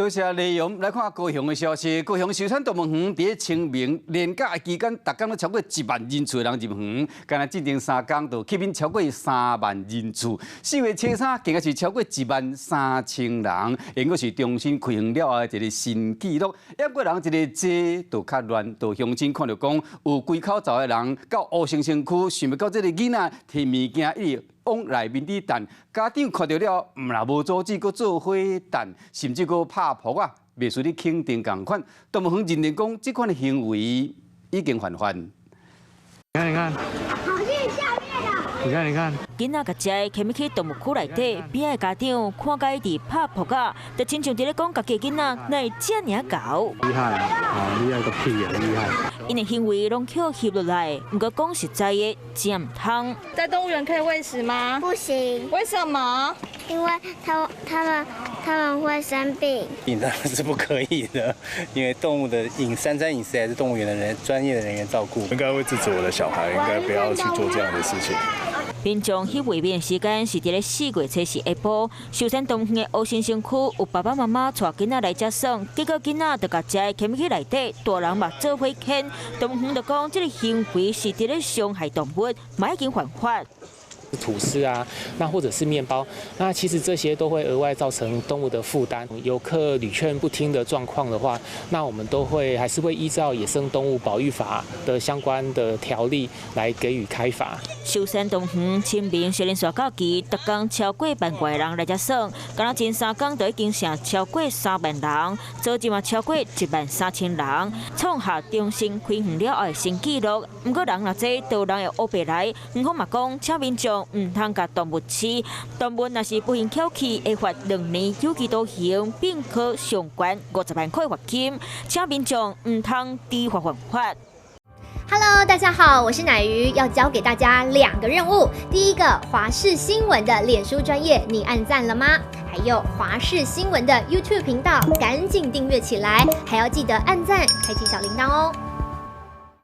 多谢内容来看高雄的消息。高雄寿山动物园伫清明连假期间，逐天都超过1万人次的人入园，刚才进行3天就吸引超过3万人次。4月初3更加是超过13000人，因个是重新开园了后的一个新纪录。也过人一个街就较乱，就乡亲看到讲有几口走的人到乌星星区，想要到这个囡仔摕物件一直往内面里弹，家长看到了，唔啦无阻止，佮做伙弹，甚至佮拍扑啊，袂输你肯定共款。动物园认定讲，这款的行为已经犯法。你看，好像下面的。你看。囡仔甲食的，去动物区内底，边仔家长看家己拍扑啊，就亲像伫咧讲家己囡仔哪会这尔搞。厉害啊！厉害个屁啊！厉害！因的行为拢扣翕落来，不过讲实在的，真唔通。在动物园可以喂食吗？不行，为什么？因为他们会生病。当然是不可以的，因为动物的三餐饮食还是动物园的专业的人员照顾。应该会制止我的小孩，应该不要去做这样的事情。民众去慰问的时间是伫咧4月初4下晡，寿山动物园的乌星星区有爸爸妈妈带囡仔来接送，结果囡仔就甲食的捡去内底，大人嘛做伙捡。动物园就讲，这个行为是伫咧伤害动物，嘛已经犯法。吐司啊，那或者是面包，那其实这些都会额外造成动物的负担。游客屡劝不听的状况的话，那我们还是会依照野生动物保育法的相关的条例来给予开罚。寿山动物园清明小年耍假期，逐天超过1万人来接送，刚刚前3天就已经剩超过3万人，昨日嘛超过13000人，创下重新开园了后的新纪录。不过人若多，就人会乌白来。园方嘛讲，请民众唔通甲动物饲，动物若是不幸翘起，会罚2年有期徒刑，并可上悬50万块罚金，请民众唔通知法犯法。Hello， 大家好，我是乃瑜，要教给大家2个任务。第一个，华视新闻的脸书专页，你按赞了吗？还有华视新闻的 YouTube 频道，赶紧订阅起来，还要记得按赞，开启小铃铛哦。